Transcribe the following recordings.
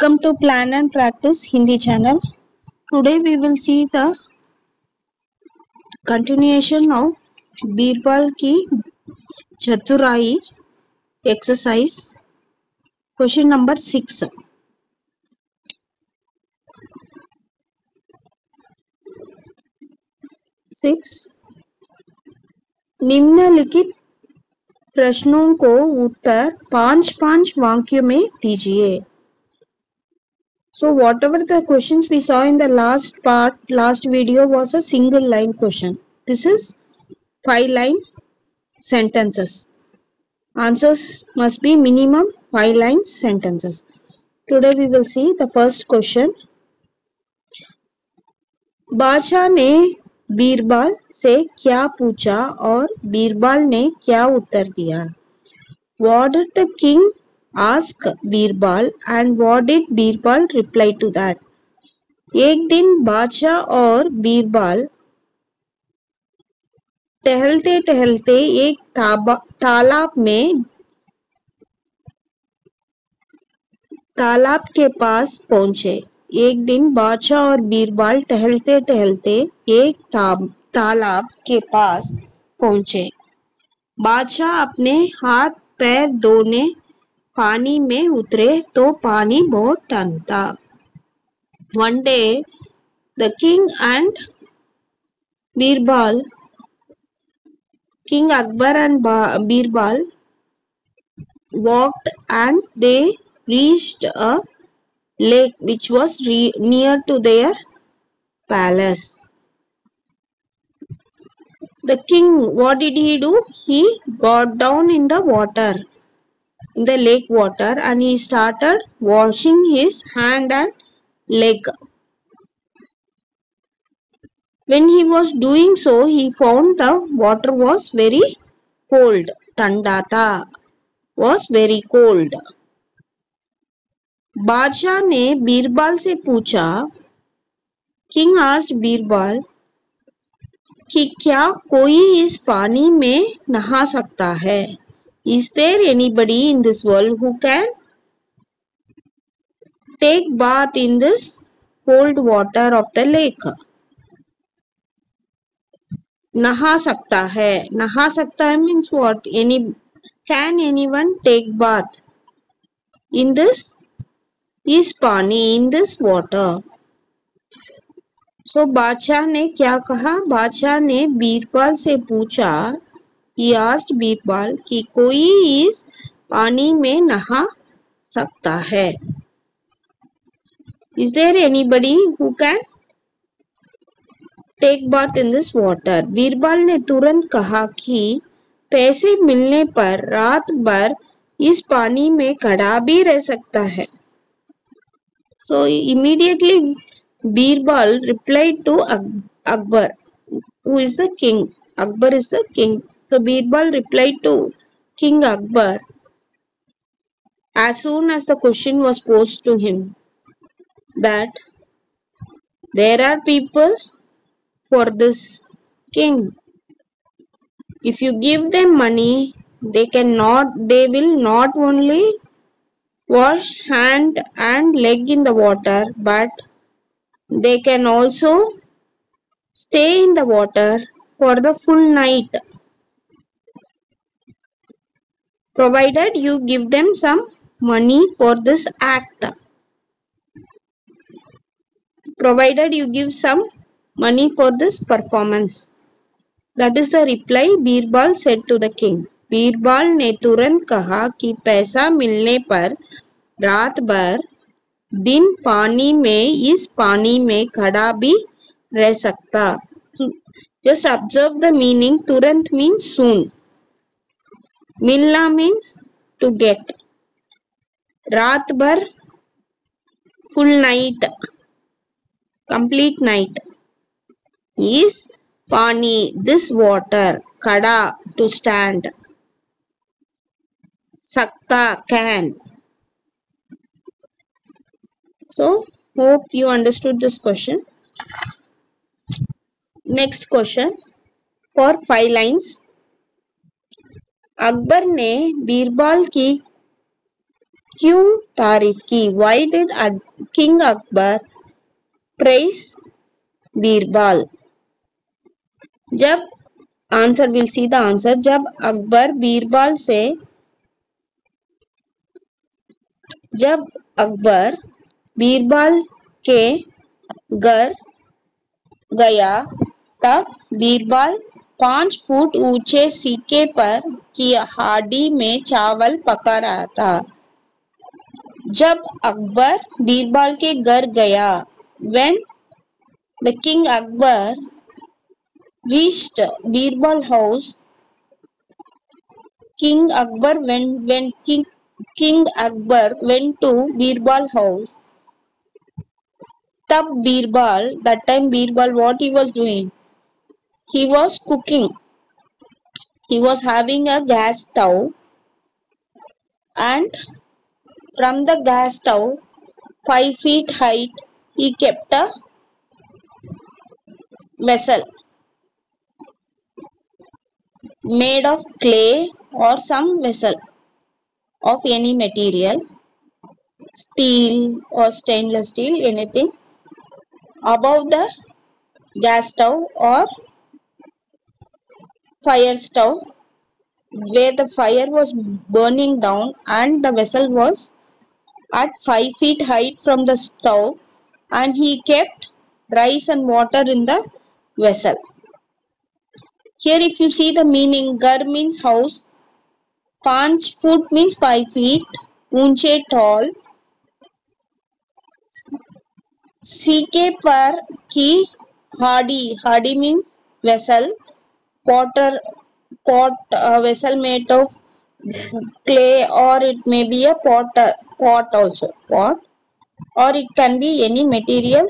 Welcome to Plan and Practice Hindi channel. Today we will see the continuation of Birbal ki Chaturai exercise. Question number 6. निम्नलिखित प्रश्नों को उत्तर 5-5 वाक्यों में दीजिए. So whatever the questions we saw in the last video was a single line question. This is 5-line sentences. Answers must be minimum 5-line sentences. Today we will see the first question. बादशाह ने बीरबल से क्या पूछा और बीरबल ने क्या उत्तर दिया? What did the king ask Birbal and what did Birbal reply to that? एक दिन बादशाह और बीरबल टहलते टहलते एक तालाब के पास पहुंचे. एक दिन बादशाह और बीरबल टहलते टहलते एक तालाब के पास पहुंचे. बादशाह अपने हाथ पैर धोने पानी में उतरे तो पानी बहुत ठंडा था. One day the king and Birbal, King Akbar and Birbal walked and they reached a lake which was near to their palace. The king, what did he do? He got down in the water, in the lake water, and he started washing his hand and leg. When he was doing so, he found the water was very cold. Tandata was very cold. बादशाह ने बीरबल से पूछा, King asked Birbal कि क्या कोई इस पानी में नहा सकता है? Is there anybody in this world who can take bath in this cold water of the lake? नहा सकता है. नहा सकता है means what? Can anyone take bath in this? इस पानी, in this water. So बादशाह ने क्या कहा? बादशाह ने बीरबल से पूछा, he asked बीरबल कि कोई इस पानी में नहा सकता है? Is there anybody who can take bath in this water? Birbal ने तुरंत कहा कि पैसे मिलने पर रात भर इस पानी में खड़ा भी रह सकता है. So immediately Birbal replied to Akbar, who is the king. Akbar is the king. So Birbal replied to King Akbar as soon as the question was posed to him that there are people for this king. If you give them money, they will not only wash hand and leg in the water, but they can also stay in the water for the full night, provided you give them some money for this act. Provided you give some money for this performance. That is the reply Birbal said to the king. Birbal ने तुरंत कहा कि पैसा मिलने पर रात भर दिन पानी में इस पानी में खड़ा भी रह सकता. Just observe the meaning. तुरंत means soon. मिलना means to get. रात भर full night, complete night. Is पानी, this water. खड़ा to stand. सकता can. So hope you understood this question. Next question for 5 lines. Akbar ने बीरबल की क्यों तारीफ की? Why did King Akbar praise Birbal? जब answer, will see the answer, जब अकबर बीरबल के घर गया तब बीरबल 5 फुट ऊंचे सिक्के पर की हांडी में चावल पका रहा था। जब अकबर बीरबल के घर गया, when the king Akbar reached Birbal house, King Akbar when King Akbar went to Birbal house, tab Birbal, that time Birbal, what he was doing? He was cooking. He was having a gas stove, and from the gas stove 5 feet height he kept a vessel made of clay or some vessel of any material, steel or stainless steel, anything, above the gas stove or fire stove, where the fire was burning down and the vessel was at 5 feet height from the stove, and he kept rice and water in the vessel. Here if you see the meaning, gar means house, 5 foot means 5 feet, unche tall, C K पर की हाडी means vessel, pot vessel made of clay, or it may be a pot also, pot, or it can be any material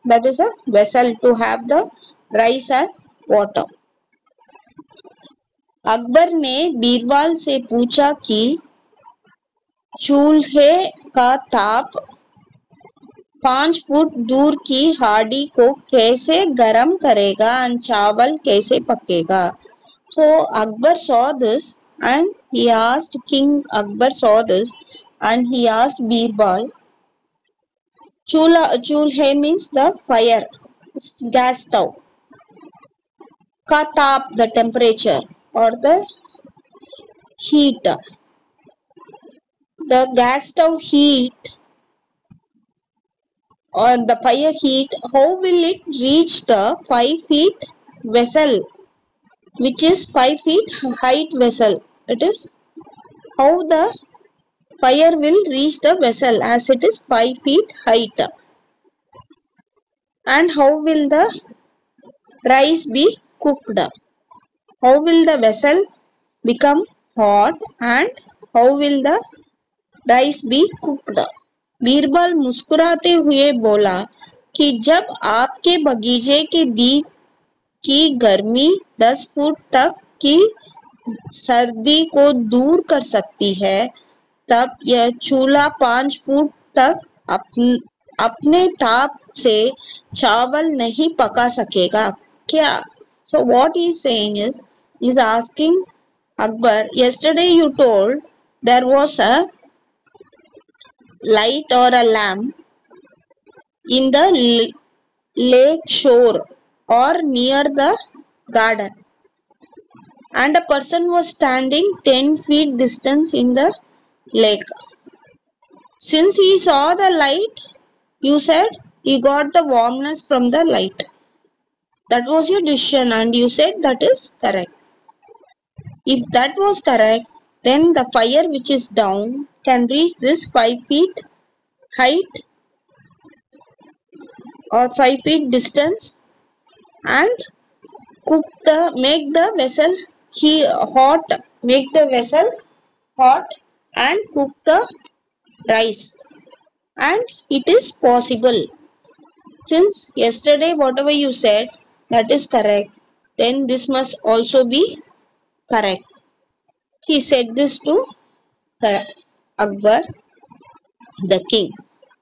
that is a vessel to have the rice and water. Akbar ने बीरबल से पूछा कि चूल्हे का ताप 5 foot दूर की हांडी को कैसे गर्म करेगा और चावल कैसे पकेगा? So Akbar saw this and he asked King Akbar saw this and he asked Birbal. Chulhe means the fire, gas stove. Ka taap, the temperature or the heat. The gas stove heat or the fire heat, how will it reach the 5 feet vessel, which is 5 feet height vessel? It is how the fire will reach the vessel as it is 5 feet height. And how will the rice be cooked? How will the vessel become hot and how will the rice be cooked? Birbal मुस्कुराते हुए बोला कि जब आपके बगीचे के दी की गर्मी 10 फुट तक की सर्दी को दूर कर सकती है, तब यह चूल्हा 5 फुट तक अपने ताप से चावल नहीं पका सकेगा क्या? So what he is saying is, he is asking Akbar, yesterday you told there was a light or a lamp in the lake shore or near the garden, and a person was standing 10 feet distance in the lake. Since he saw the light, you said he got the warmness from the light. That was your decision and you said that is correct. If that was correct, then the fire which is down can reach this 5 feet height or 5 feet distance and make the vessel hot and cook the rice, and it is possible. Since yesterday whatever you said that is correct, then this must also be correct. He said this to Akbar the king.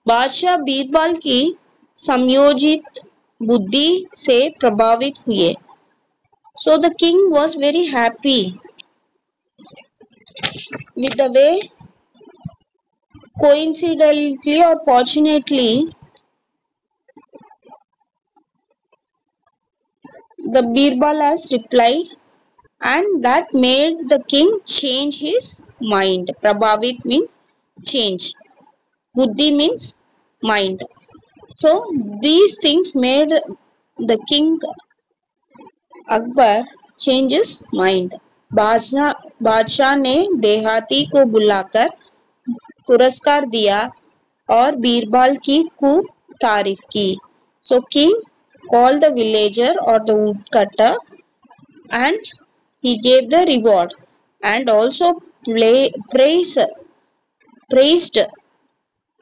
बादशाह बीरबल की समयोजित बुद्धि से प्रभावित हुए. So the king was very happy with the way Coincidentally or fortunately, the Birbal has replied, and that made the king change his mind. Prabhavit means change. Buddhi means mind. So these things made the king Akbar change his mind. बादशाह ने देहाती को बुलाकर पुरस्कार दिया और बीरबल की खूब तारीफ की. So king called the villager or the woodcutter and he gave the reward and also praised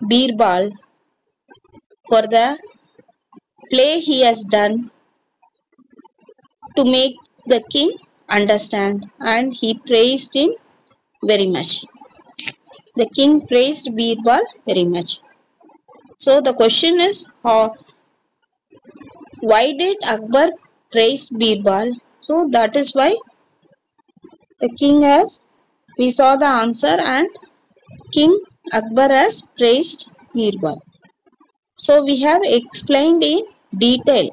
Birbal for the play he has done to make the king understand, and he praised him very much. The king praised Birbal very much. So the question is, why did Akbar praise Birbal? So that is why the king has, we saw the answer, and King Akbar has praised Birbal. So we have explained in detail.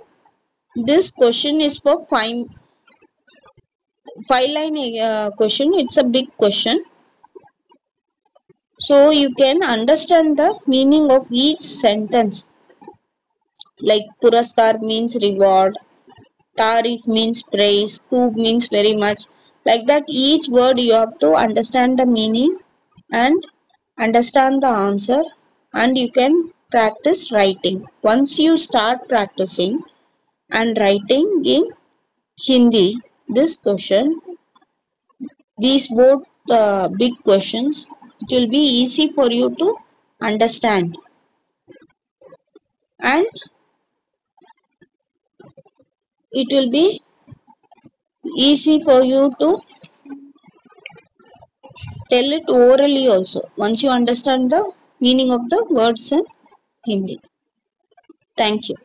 This question is for five line question. It's a big question. So you can understand the meaning of each sentence. Like Puraskar means reward, Tarif means praise, Koob means very much. Like that, each word you have to understand the meaning and understand the answer, and you can practice writing. Once you start practicing and writing in Hindi, this question, these both big questions, it will be easy for you to understand, and it will be easy for you to tell it orally also once you understand the meaning of the words in Hindi. Thank you.